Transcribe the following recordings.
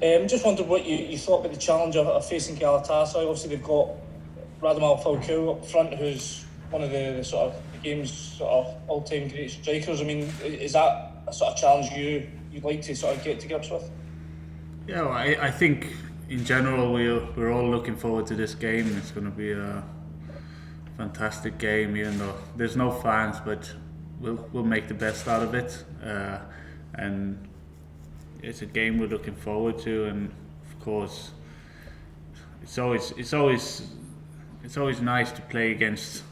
Just wondered what you thought about the challenge of facing Galatasaray. Obviously, they've got Radamel Falcao up front, who's one of the sort of the game's sort of all-time great strikers. I mean, is that a sort of challenge you'd like to sort of get to grips with? Yeah, well, I think in general we're all looking forward to this game. It's going to be a fantastic game, even though there's no fans, but we'll make the best out of it. And it's a game we're looking forward to, and of course, it's always nice to play against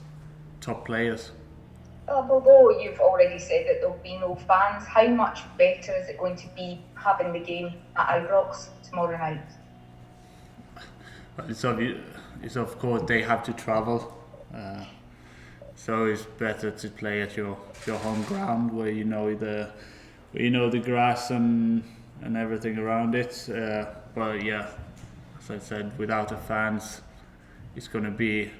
top players. Although you've already said that there'll be no fans, how much better is it going to be having the game at Ibrox tomorrow night? It's of course they have to travel, so it's better to play at your home ground where you know the grass and everything around it. But yeah, as I said, without the fans, it's going to be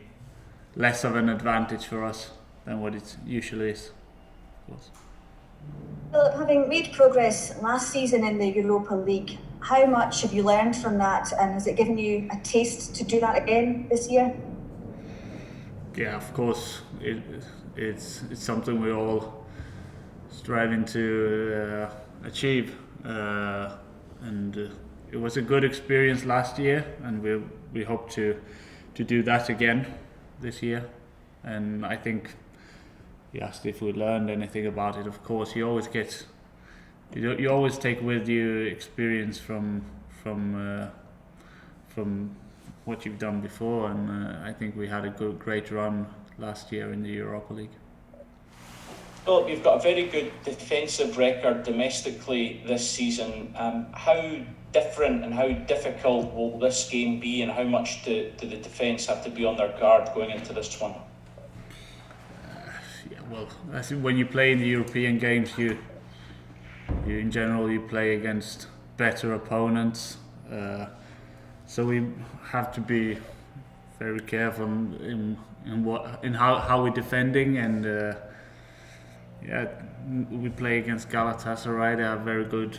less of an advantage for us than what it usually is. Filip, having made progress last season in the Europa League, how much have you learned from that, and has it given you a taste to do that again this year? Yeah, of course, it's something we're all striving to achieve, and it was a good experience last year, and we hope to do that again this year. And I think you asked if we learned anything about it. Of course, you always take with you experience from what you've done before, and I think we had a great run last year in the Europa League. Philip, you've got a very good defensive record domestically this season. How different and how difficult will this game be, and how much do the defence have to be on their guard going into this one? Well, I think when you play in the European games, you in general you play against better opponents, so we have to be very careful in how we're defending. And yeah, we play against Galatasaray. They are very good,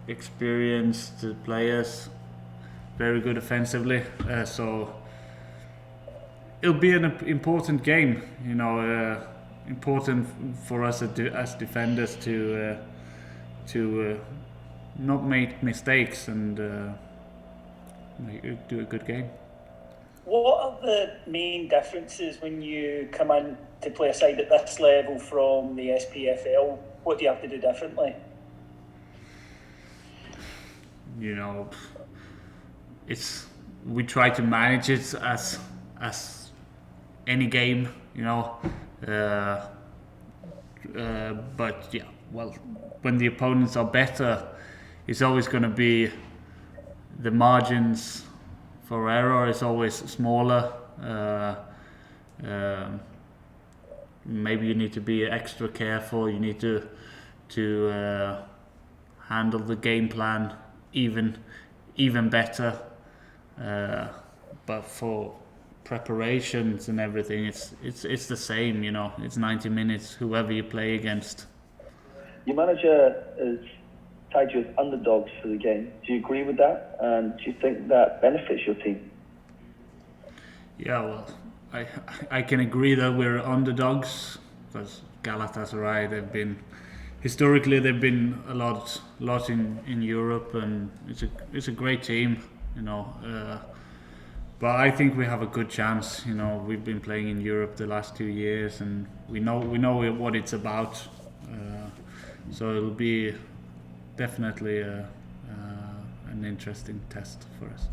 experienced players, very good offensively. So it'll be an important game, important for us as defenders to not make mistakes and do a good game. What are the main differences when you come in to play a side at this level from the SPFL? What do you have to do differently? We try to manage it as any game, but yeah, well, when the opponents are better, it's always going to be the margins for error is always smaller. Maybe you need to be extra careful. You need to handle the game plan even better. But for preparations and everything, it's the same. It's 90 minutes. Whoever you play against. Your manager has tied you as underdogs for the game. Do you agree with that? And do you think that benefits your team? Yeah, well, I can agree that we're underdogs because Galatasaray, historically they've been a lot in Europe, and it's a great team, but I think we have a good chance. We've been playing in Europe the last 2 years, and we know what it's about. So it'll be definitely an interesting test for us.